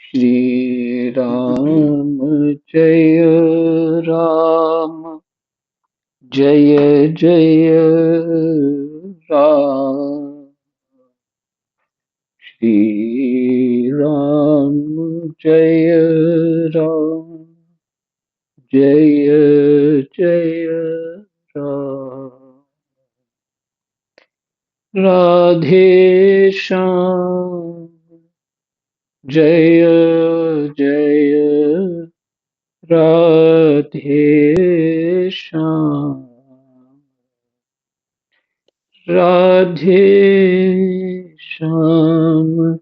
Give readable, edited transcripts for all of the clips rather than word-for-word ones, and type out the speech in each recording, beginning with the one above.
श्री राम जय राम जय जय राम। श्री राम जय राम जय जय राम। राधे श्याम जय जय राधे श्याम। राधे श्याम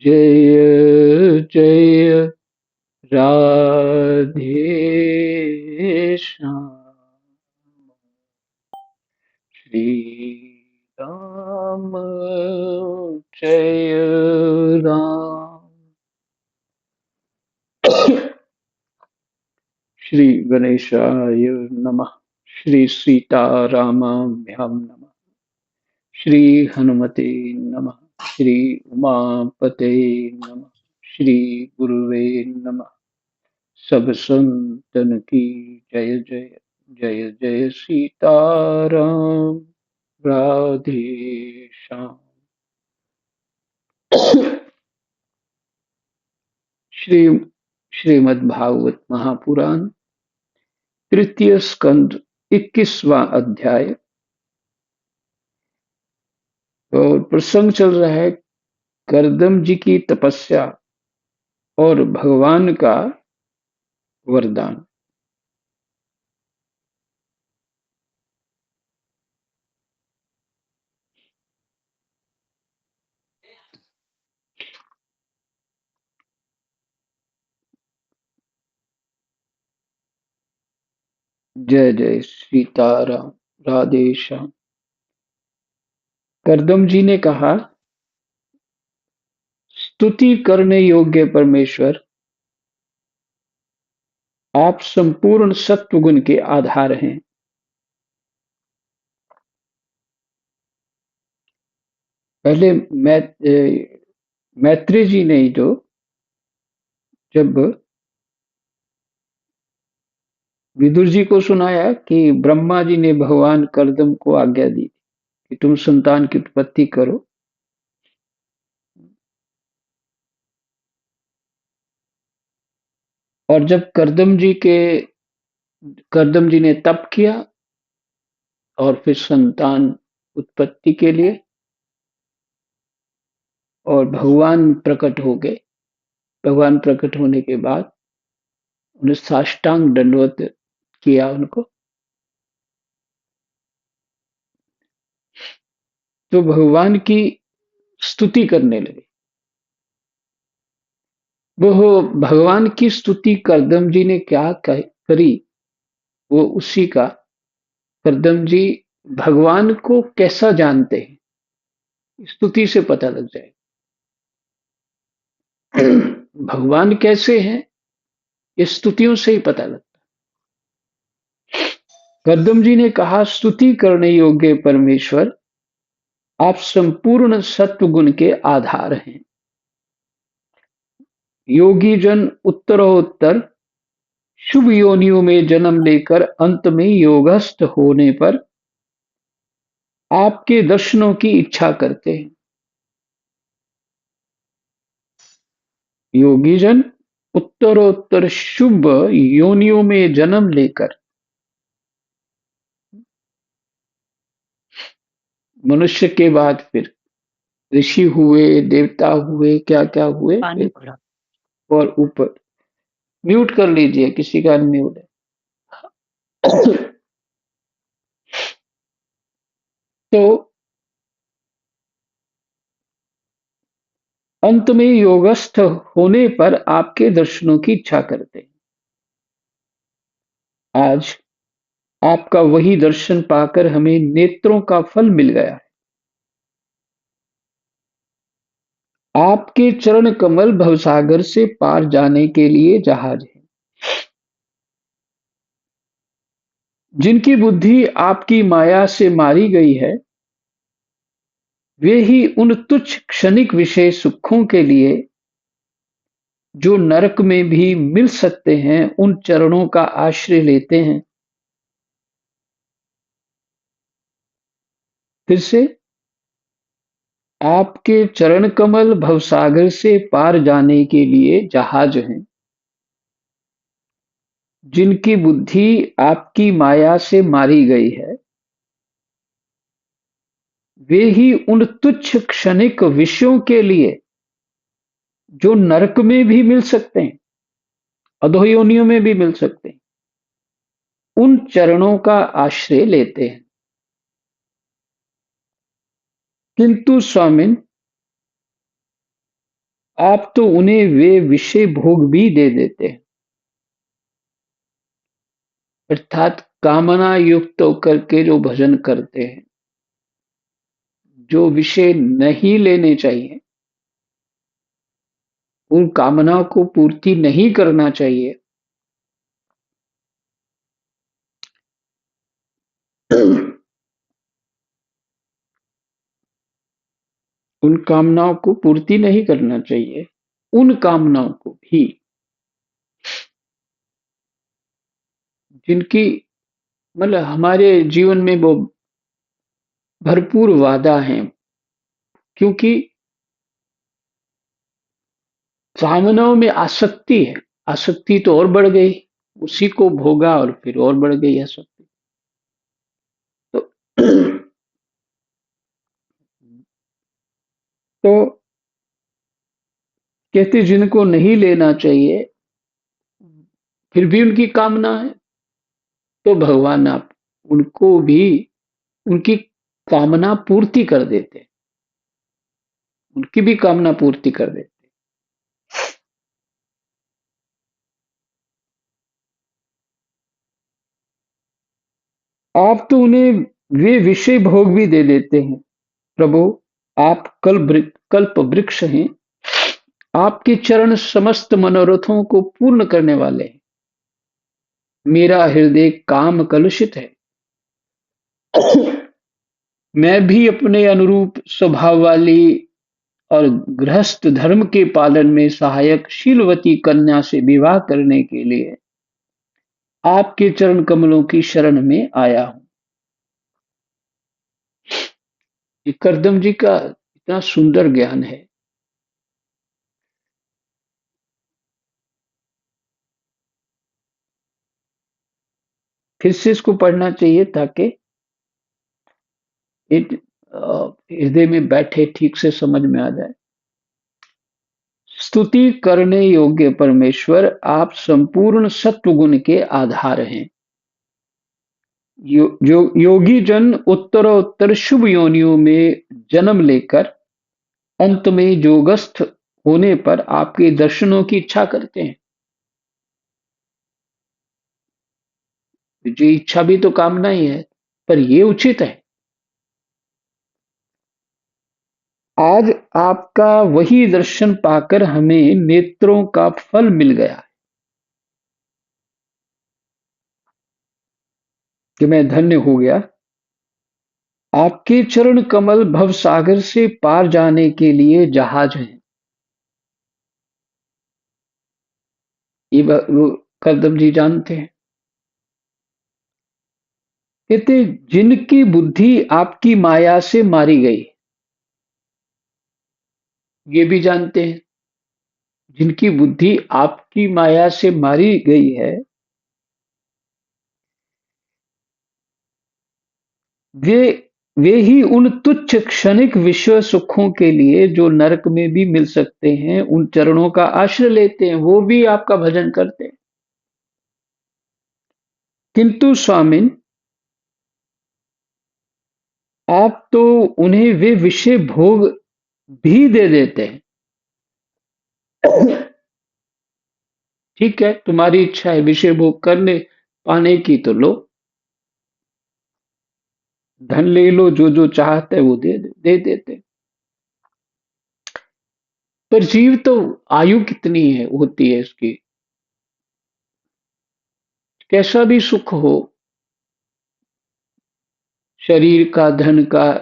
जय जय राधे श्याम। श्री राम जय राम। श्री गणेशाय नमः। श्री सीतारामाभ्यां नमः। श्री हनुमते नमः। श्री उमापते नमः। श्री गुरुवे नमः। सब संतन की जय जय। जय जय सीताराम राधे श्याम। श्री श्रीमद्भागवत महापुराण तृतीय स्कंद 21वां अध्याय और प्रसंग चल रहा है करदम जी की तपस्या और भगवान का वरदान। जय जय सीताराम राधे श्याम। करदम जी ने कहा, स्तुति करने योग्य परमेश्वर, आप संपूर्ण सत्व गुण के आधार हैं। पहले मैत्री जी ने जो जब विदुर जी को सुनाया कि ब्रह्मा जी ने भगवान करदम को आज्ञा दी कि तुम संतान की उत्पत्ति करो, और जब करदम जी ने तप किया और फिर संतान उत्पत्ति के लिए और भगवान प्रकट हो गए। भगवान प्रकट होने के बाद उन्हें साष्टांग दंडवत किया उनको। तो भगवान की स्तुति करने लगे। वो भगवान की स्तुति करदम जी ने क्या करी, वो उसी का करदम जी भगवान को कैसा जानते हैं, स्तुति से पता लग जाए। भगवान कैसे हैं, ये स्तुतियों से ही पता लगता है। करदम जी ने कहा, स्तुति करने योग्य परमेश्वर, आप संपूर्ण सत्व गुण के आधार हैं। योगी जन उत्तरोत्तर शुभ योनियों में जन्म लेकर अंत में योगस्थ होने पर आपके दर्शनों की इच्छा करते हैं। योगी जन उत्तरोत्तर शुभ योनियों में जन्म लेकर, मनुष्य के बाद फिर ऋषि हुए, देवता हुए, क्या क्या हुए, फिर और ऊपर। म्यूट कर लीजिए, किसी का अनम्यूट है। तो अंत में योगस्थ होने पर आपके दर्शनों की इच्छा करते हैं। आज आपका वही दर्शन पाकर हमें नेत्रों का फल मिल गया है। आपके चरण कमल भवसागर से पार जाने के लिए जहाज है। जिनकी बुद्धि आपकी माया से मारी गई है, वे ही उन तुच्छ क्षणिक विषय सुखों के लिए जो नरक में भी मिल सकते हैं, उन चरणों का आश्रय लेते हैं। फिर से, आपके चरण कमल भवसागर से पार जाने के लिए जहाज हैं। जिनकी बुद्धि आपकी माया से मारी गई है, वे ही उन तुच्छ क्षणिक विषयों के लिए जो नरक में भी मिल सकते हैं, अधोयोनियों में भी मिल सकते हैं, उन चरणों का आश्रय लेते हैं। किंतु स्वामिन, आप तो उन्हें वे विषय भोग भी दे देते हैं। अर्थात कामना युक्त होकर के जो भजन करते हैं, जो विषय नहीं लेने चाहिए, उन कामनाओं को पूर्ति नहीं करना चाहिए, उन कामनाओं को पूर्ति नहीं करना चाहिए, उन कामनाओं को भी जिनकी मतलब हमारे जीवन में वो भरपूर वादा है, क्योंकि कामनाओं में आसक्ति है। आसक्ति तो और बढ़ गई, उसी को भोगा और फिर और बढ़ गई आसक्ति। तो तो कहते जिनको नहीं लेना चाहिए, फिर भी उनकी कामना है, तो भगवान आप उनको भी उनकी कामना पूर्ति कर देते, उनकी भी कामना पूर्ति कर देते। आप तो उन्हें वे विषय भोग भी दे देते हैं। प्रभु, आप कल्प वृक्ष हैं। आपके चरण समस्त मनोरथों को पूर्ण करने वाले हैं। मेरा हृदय काम कलुषित है। मैं भी अपने अनुरूप स्वभाव वाली और गृहस्थ धर्म के पालन में सहायक शीलवती कन्या से विवाह करने के लिए आपके चरण कमलों की शरण में आया हूँ। ये करदम जी का इतना सुंदर ज्ञान है। फिर से इसको पढ़ना चाहिए ताकि हृदय में बैठे, ठीक से समझ में आ जाए। स्तुति करने योग्य परमेश्वर, आप संपूर्ण सत्वगुण के आधार हैं। योगी जन उत्तरोत्तर शुभ योनियों में जन्म लेकर अंत में योगस्थ होने पर आपके दर्शनों की इच्छा करते हैं। ये इच्छा भी तो कामना ही है, पर ये उचित है। आज आपका वही दर्शन पाकर हमें नेत्रों का फल मिल गया कि मैं धन्य हो गया। आपके चरण कमल भवसागर से पार जाने के लिए जहाज हैं। ये वो करदम जी जानते हैं। कहते जिनकी बुद्धि आपकी माया से मारी गई, ये भी जानते हैं। जिनकी बुद्धि आपकी माया से मारी गई है, वे वे ही उन तुच्छ क्षणिक विश्व सुखों के लिए जो नरक में भी मिल सकते हैं, उन चरणों का आश्रय लेते हैं, वो भी आपका भजन करते हैं। किंतु स्वामिन, आप तो उन्हें वे विषय भोग भी दे देते हैं। ठीक है, तुम्हारी इच्छा है विषय भोग करने पाने की, तो लो, धन ले लो, जो जो चाहते है वो दे देते। पर जीव तो आयु कितनी है होती है इसकी, कैसा भी सुख हो, शरीर का, धन का,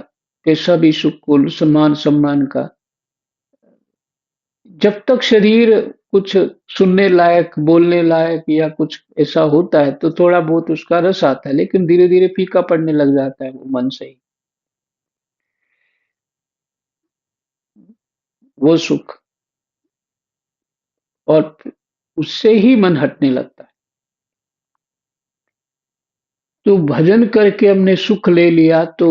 कैसा भी सुख हो, सम्मान सम्मान का, जब तक शरीर कुछ सुनने लायक, बोलने लायक या कुछ ऐसा होता है तो थोड़ा बहुत उसका रस आता है, लेकिन धीरे-धीरे फीका पड़ने लग जाता है वो मन से ही, वो सुख। और उससे ही मन हटने लगता है। तो भजन करके हमने सुख ले लिया तो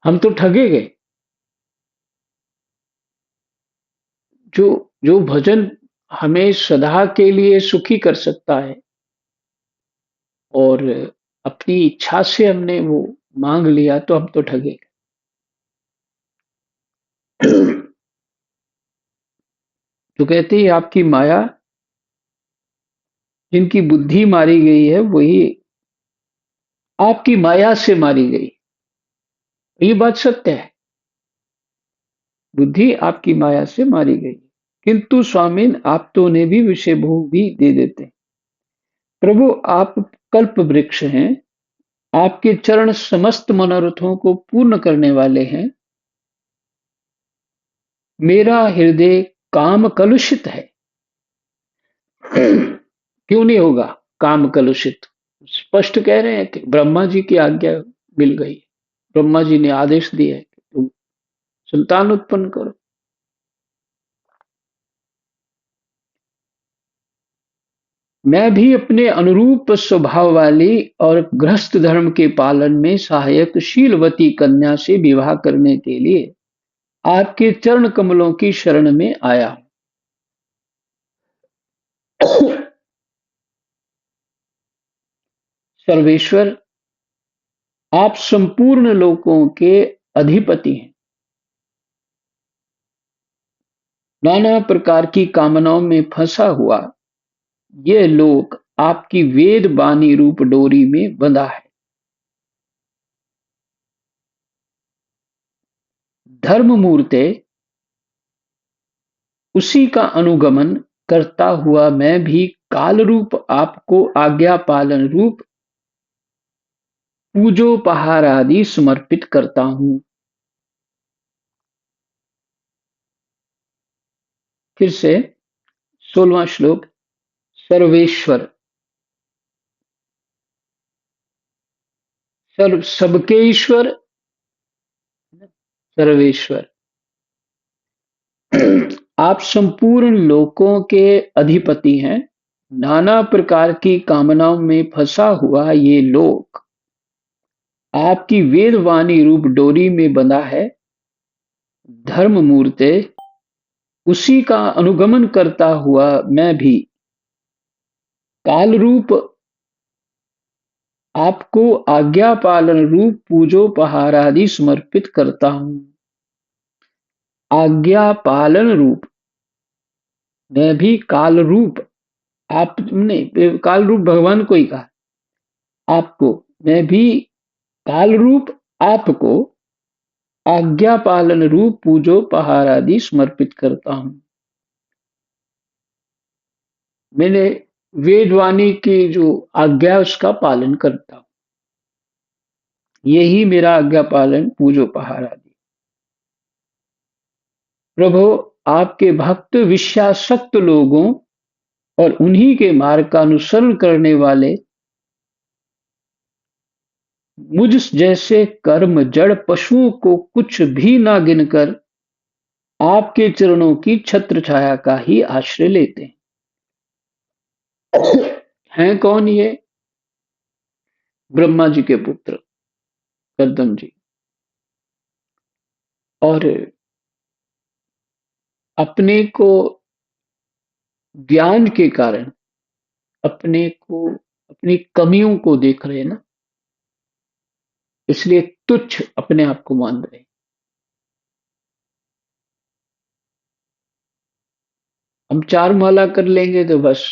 हम तो ठगे गए। जो जो भजन हमें सदा के लिए सुखी कर सकता है और अपनी इच्छा से हमने वो मांग लिया तो हम तो ठगे गए। तो कहते हैं आपकी माया, जिनकी बुद्धि मारी गई है वही आपकी माया से मारी गई। ये बात सत्य है। बुद्धि आपकी माया से मारी गई, किंतु स्वामिन आप तो उन्हें भी विषय भोग भी दे देते हैं। प्रभु आप कल्प वृक्ष हैं, आपके चरण समस्त मनोरथों को पूर्ण करने वाले हैं। मेरा हृदय काम कलुषित है। क्यों नहीं होगा काम कलुषित? स्पष्ट कह रहे हैं कि ब्रह्मा जी की आज्ञा मिल गई। ब्रह्मा जी ने आदेश दिया है कि तुम संतान उत्पन्न करो। मैं भी अपने अनुरूप स्वभाव वाली और गृहस्थ धर्म के पालन में सहायक शीलवती कन्या से विवाह करने के लिए आपके चरण कमलों की शरण में आया हूं। सर्वेश्वर, आप संपूर्ण लोकों के अधिपति हैं। नाना प्रकार की कामनाओं में फंसा हुआ यह लोक आपकी वेद वाणी रूप डोरी में बंधा है। धर्म मूर्ते उसी का अनुगमन करता हुआ मैं भी काल रूप आपको आज्ञा पालन रूप पूजोपहार आदि समर्पित करता हूँ। फिर से 16वां श्लोक। सर्वेश्वर, सर्व सबके ईश्वर, सर्वेश्वर, आप संपूर्ण लोकों के अधिपति हैं। नाना प्रकार की कामनाओं में फंसा हुआ ये लोक आपकी वेद वाणी रूप डोरी में बंधा है। धर्म मूर्ते उसी का अनुगमन करता हुआ मैं भी काल रूप आपको आज्ञा पालन रूप पूजोपहार आदि समर्पित करता हूँ। आज्ञा पालन रूप मैं भी काल रूप, आपने काल रूप भगवान को ही कहा, आपको मैं भी काल रूप आपको आज्ञा पालन रूप पूजोपहार आदि समर्पित करता हूँ। मैंने वेदवाणी की जो आज्ञा है उसका पालन करता हूँ। यही मेरा आज्ञा पालन पूजोपहार आदि। प्रभु आपके भक्त विश्वासक्त लोगों और उन्हीं के मार्ग का अनुसरण करने वाले मुझ जैसे कर्म जड़ पशुओं को कुछ भी ना गिनकर आपके चरणों की छत्र छाया का ही आश्रय लेते हैं कौन ये? ब्रह्मा जी के पुत्र कर्दम जी। और अपने को ज्ञान के कारण अपने को अपनी कमियों को देख रहे हैं ना, इसलिए तुच्छ अपने आप को मान रहे हैं। हम चार माला कर लेंगे तो बस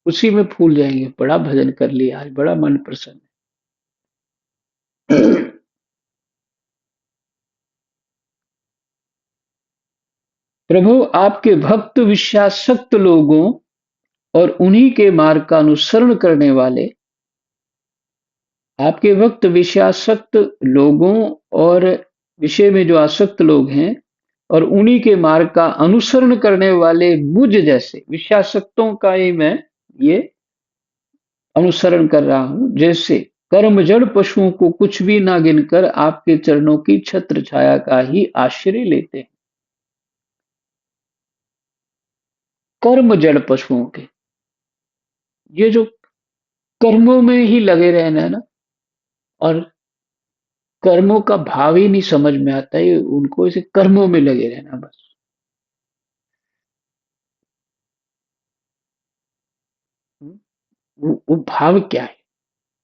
उसी में फूल जाएंगे, बड़ा भजन कर लिया आज, बड़ा मन प्रसन्न है। प्रभु आपके भक्त विश्वासक्त लोगों और उन्हीं के मार्ग का अनुसरण करने वाले, आपके भक्त विषयासक्त लोगों और विषय में जो आसक्त लोग हैं और उन्हीं के मार्ग का अनुसरण करने वाले मुझ जैसे विषयासक्तों का ही मैं ये अनुसरण कर रहा हूं, जैसे कर्म जड़ पशुओं को कुछ भी ना गिनकर आपके चरणों की छत्र छाया का ही आश्रय लेते हैं। कर्म जड़ पशुओं के, ये जो कर्मों में ही लगे रहना है ना, और कर्मों का भाव ही नहीं समझ में आता है, उनको इसे कर्मों में लगे रहना बस। वो भाव क्या है,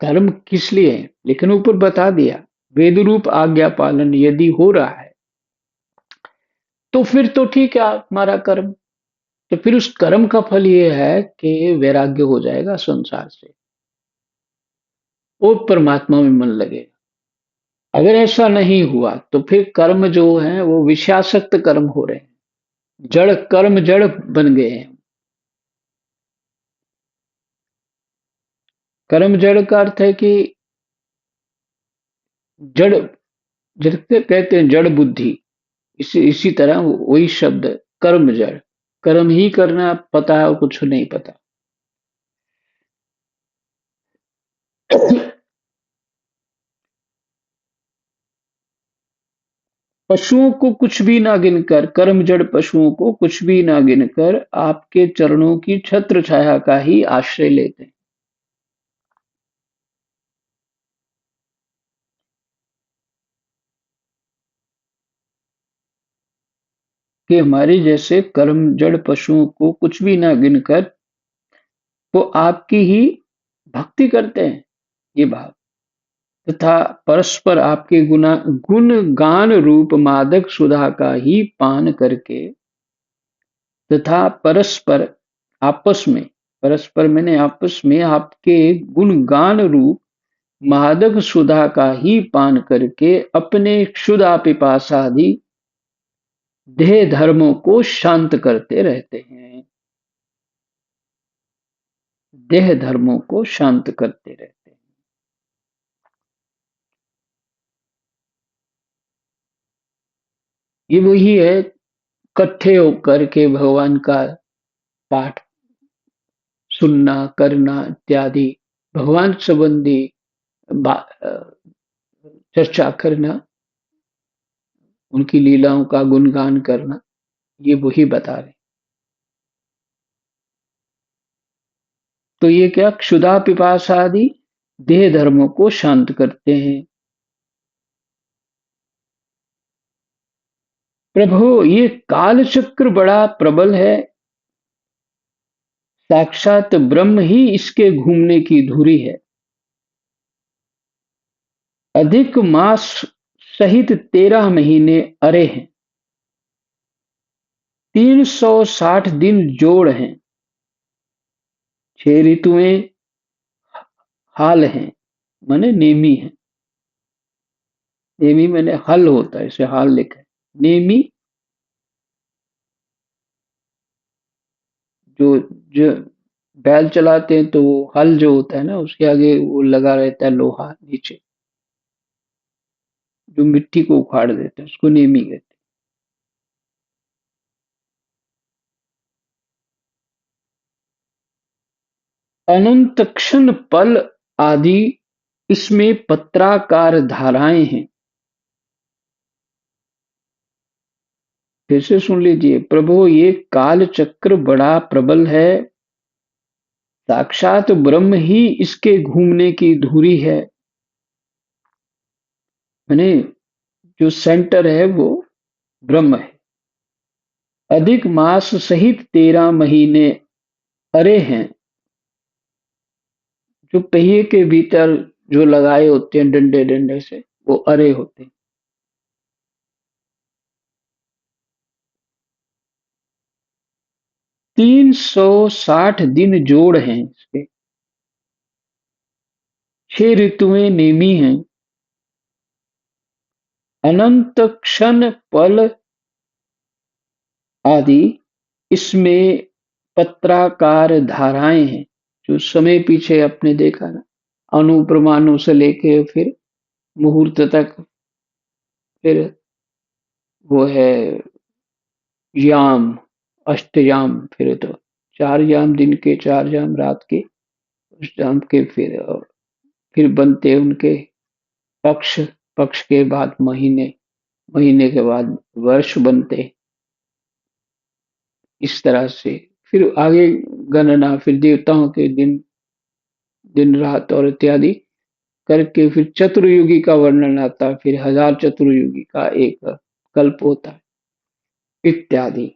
कर्म किस लिए है, लेकिन ऊपर बता दिया वेद रूप आज्ञा पालन यदि हो रहा है तो फिर तो ठीक है हमारा कर्म। तो फिर उस कर्म का फल ये है कि वैराग्य हो जाएगा संसार से, वो परमात्मा में मन लगेगा। अगर ऐसा नहीं हुआ तो फिर कर्म जो है वो विषयासक्त कर्म हो रहे हैं, जड़ कर्म जड़ बन गए हैं। कर्म जड़ का अर्थ है कि जड़, जड़ कहते हैं जड़ बुद्धि, इसी तरह वही शब्द कर्म जड़, कर्म ही करना पता है और कुछ नहीं पता। पशुओं को कुछ भी ना गिनकर, कर्म जड़ पशुओं को कुछ भी ना गिनकर आपके चरणों की छत्र छाया का ही आश्रय लेते हैं। कि हमारी जैसे कर्म जड़ पशुओं को कुछ भी ना गिनकर वो आपकी ही भक्ति करते हैं, ये भाव, तथा परस्पर आपके गुण गान रूप मादक सुधा का ही पान करके, तथा परस्पर आपस में, परस्पर मैंने आपस में आपके गुणगान रूप मादक सुधा का ही पान करके अपने क्षुधा पिपासादि देह धर्मों को शांत करते रहते हैं। देह धर्मों को शांत करते रहते हैं। ये वही है, इकट्ठे होकर के भगवान का पाठ सुनना करना इत्यादि, भगवान संबंधी चर्चा करना, उनकी लीलाओं का गुणगान करना, ये वही बता रहे। तो ये क्या क्षुधा पिपासा आदि देह धर्मों को शांत करते हैं। प्रभु ये काल चक्र बड़ा प्रबल है, साक्षात ब्रह्म ही इसके घूमने की धुरी है। अधिक मास सहित 13 महीने अरे हैं, 360 दिन जोड़ हैं, 6 ऋतुएं हाल हैं, माने नेमी है। नेमी मैंने हल होता है, इसे हाल लिखा है। नेमी जो जो बैल चलाते हैं तो वो हल जो होता है ना उसके आगे वो लगा रहता है लोहा नीचे, जो मिट्टी को उखाड़ देते हैं उसको नेमी कहते हैं। अनंत क्षण पल आदि इसमें पत्राकार धाराएं हैं। फिर से सुन लीजिए, प्रभु ये काल चक्र बड़ा प्रबल है, साक्षात ब्रह्म ही इसके घूमने की धुरी है। यानी जो सेंटर है वो ब्रह्म है। अधिक मास सहित 13 महीने अरे हैं, जो पहिए के भीतर जो लगाए होते हैं डंडे डंडे से वो अरे होते हैं। 360 दिन जोड़ हैं इसके, 6 ऋतुएं नेमी हैं, अनंत क्षण पल आदि इसमें पत्राकार धाराएं हैं। जो समय पीछे आपने देखा ना, अणु परमाणु से लेके फिर मुहूर्त तक, फिर वो है याम, अष्टयाम, फिर तो 4 याम दिन के, 4 याम रात के, उस याम के फिर बनते उनके पक्ष, पक्ष के बाद महीने, महीने के बाद वर्ष बनते। इस तरह से फिर आगे गणना, फिर देवताओं के दिन, दिन रात और इत्यादि करके फिर चतुर्युगी का वर्णन आता है, फिर 1000 चतुर्युगी का एक कल्प होता है इत्यादि।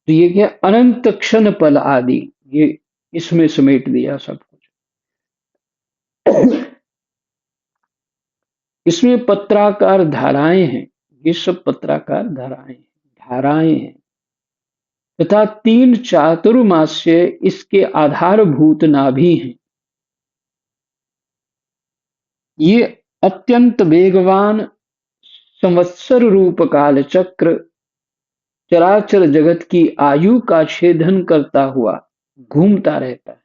तो ये क्या, अनंत क्षण पल आदि, ये इसमें समेट दिया सब कुछ। इसमें पत्राकार धाराएं हैं, ये सब पत्राकार धाराएं हैं, धाराएं हैं, तथा 3 चातुर्मास्य इसके आधारभूत नाभि हैं। ये अत्यंत वेगवान संवत्सर रूप काल चक्र चराचर जगत की आयु का छेदन करता हुआ घूमता रहता है।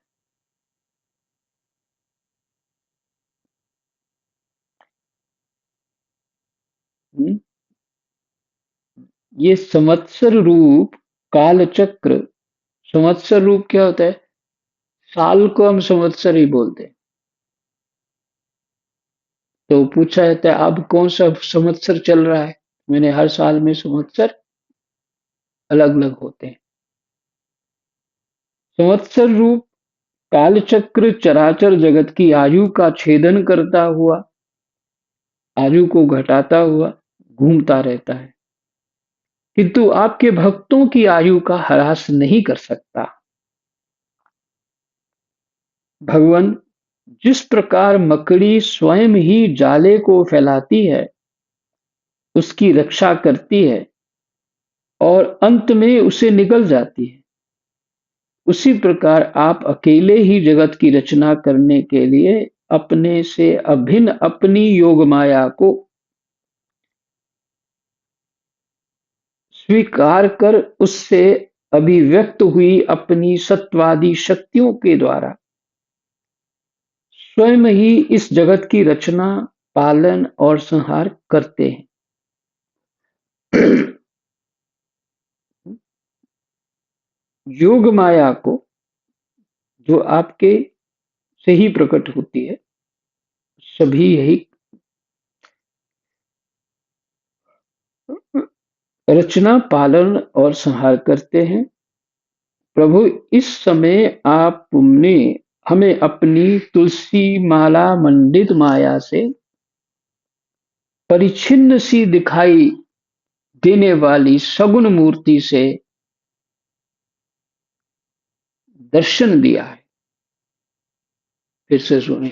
हम्म? ये संवत्सर रूप काल चक्र, संवत्सर रूप क्या होता है? साल को हम संवत्सर ही बोलते हैं। तो पूछा जाता है अब कौन सा संवत्सर चल रहा है? मैंने हर साल में संवत्सर अलग अलग होते हैं। संवत्सर रूप कालचक्र चराचर जगत की आयु का छेदन करता हुआ, आयु को घटाता हुआ घूमता रहता है, किंतु आपके भक्तों की आयु का ह्रास नहीं कर सकता। भगवान, जिस प्रकार मकड़ी स्वयं ही जाले को फैलाती है, उसकी रक्षा करती है और अंत में उसे निगल जाती है, उसी प्रकार आप अकेले ही जगत की रचना करने के लिए अपने से अभिन्न अपनी योग माया को स्वीकार कर उससे अभिव्यक्त हुई अपनी सत्वादी शक्तियों के द्वारा स्वयं ही इस जगत की रचना, पालन और संहार करते हैं। योग माया को, जो आपके से ही प्रकट होती है, सभी यही रचना, पालन और संहार करते हैं। प्रभु, इस समय आपने हमें अपनी तुलसी माला मंडित माया से परिच्छिन्न सी दिखाई देने वाली सगुण मूर्ति से दर्शन दिया है। फिर से सुने।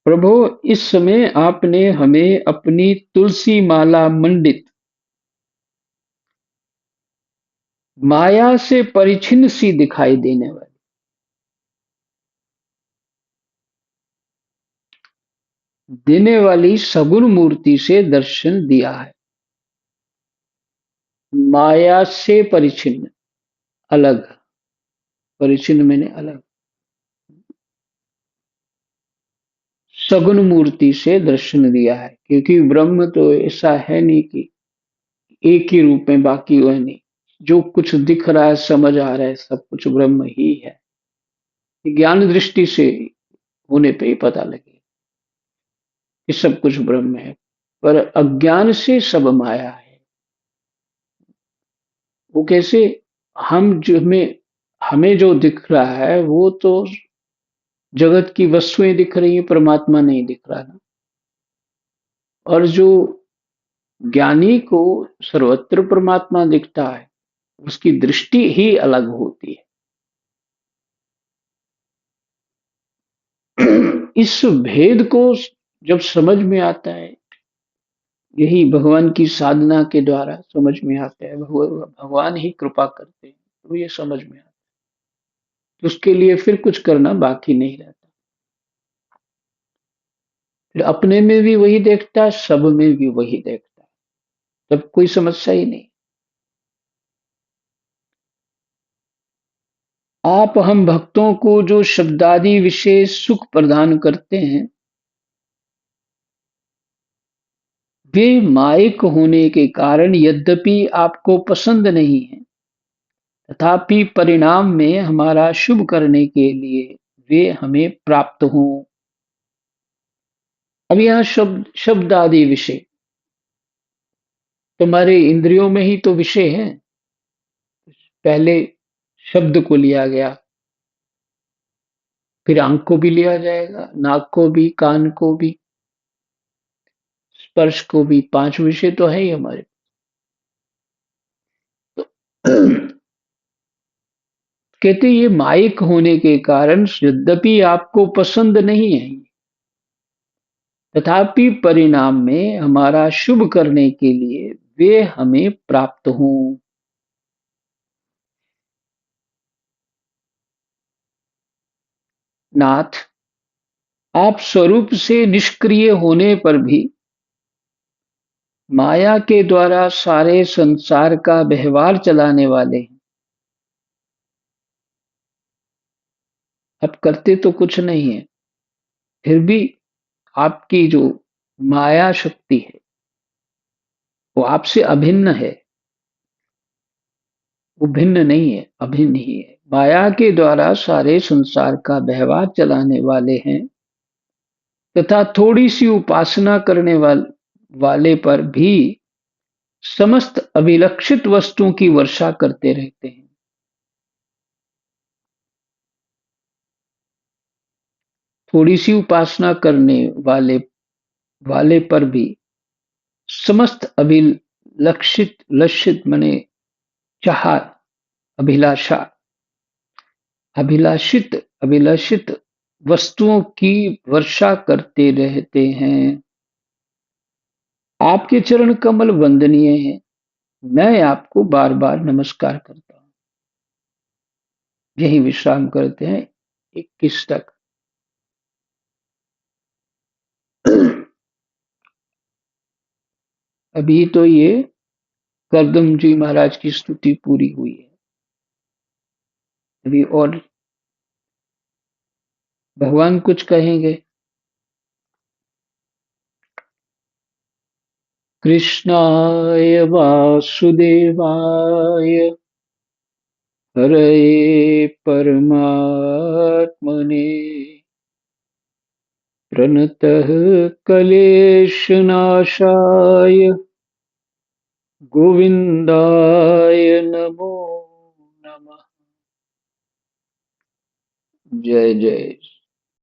प्रभु, इस समय आपने हमें अपनी तुलसी माला मंडित माया से परिच्छिन्न सी दिखाई देने वाली सगुण मूर्ति से दर्शन दिया है। माया से परिच्छिन्न, अलग, परिच्छिन्न मैंने अलग, सगुण मूर्ति से दर्शन दिया है, क्योंकि ब्रह्म तो ऐसा है नहीं कि एक ही रूप में, बाकी वह नहीं। जो कुछ दिख रहा है, समझ आ रहा है, सब कुछ ब्रह्म ही है। ज्ञान दृष्टि से होने पे ही पता लगे कि सब कुछ ब्रह्म है, पर अज्ञान से सब माया है। वो कैसे? हम जो हमें हमें जो दिख रहा है वो तो जगत की वस्तुएं दिख रही हैं, परमात्मा नहीं दिख रहा ना। और जो ज्ञानी को सर्वत्र परमात्मा दिखता है, उसकी दृष्टि ही अलग होती है। इस भेद को जब समझ में आता है, यही भगवान की साधना के द्वारा समझ में आता है, भगवान ही कृपा करते हैं, तो ये समझ में आता है। तो उसके लिए फिर कुछ करना बाकी नहीं रहता। फिर अपने में भी वही देखता है, सब में भी वही देखता है, तब कोई समस्या ही नहीं। आप हम भक्तों को जो शब्दादि विशेष सुख प्रदान करते हैं, वे मायक होने के कारण यद्यपि आपको पसंद नहीं है, तथापि परिणाम में हमारा शुभ करने के लिए वे हमें प्राप्त हों। अब यहाँ शब्द आदि विषय, तुम्हारे इंद्रियों में ही तो विषय है। पहले शब्द को लिया गया, फिर आंख को भी लिया जाएगा, नाक को भी, कान को भी, स्पर्श को भी। 5 विषय तो है ही हमारे। तो कहते ये माइक होने के कारण यद्यपि आपको पसंद नहीं है, तथापि परिणाम में हमारा शुभ करने के लिए वे हमें प्राप्त हों। नाथ, आप स्वरूप से निष्क्रिय होने पर भी माया के द्वारा सारे संसार का व्यवहार चलाने वाले हैं। आप करते तो कुछ नहीं है, फिर भी आपकी जो माया शक्ति है वो आपसे अभिन्न है। वो भिन्न नहीं है, अभिन्न ही है। माया के द्वारा सारे संसार का व्यवहार चलाने वाले हैं, तथा थोड़ी सी उपासना करने वाले पर भी समस्त अभिलक्षित वस्तुओं की वर्षा करते रहते हैं। थोड़ी सी उपासना करने वाले पर भी समस्त अभिलक्षित, लक्षित माने चाह, अभिलाषा, अभिलाषित, अभिलषित वस्तुओं की वर्षा करते रहते हैं। आपके चरण कमल वंदनीय हैं। मैं आपको बार बार नमस्कार करता हूँ। यही विश्राम करते हैं 21 तक। अभी तो ये करदम जी महाराज की स्तुति पूरी हुई है। अभी और भगवान कुछ कहेंगे। कृष्णाय वासुदेवाय हरये परमात्मने प्रणतः क्लेशनाशाय गोविंदाय नमो नमः। जय जय।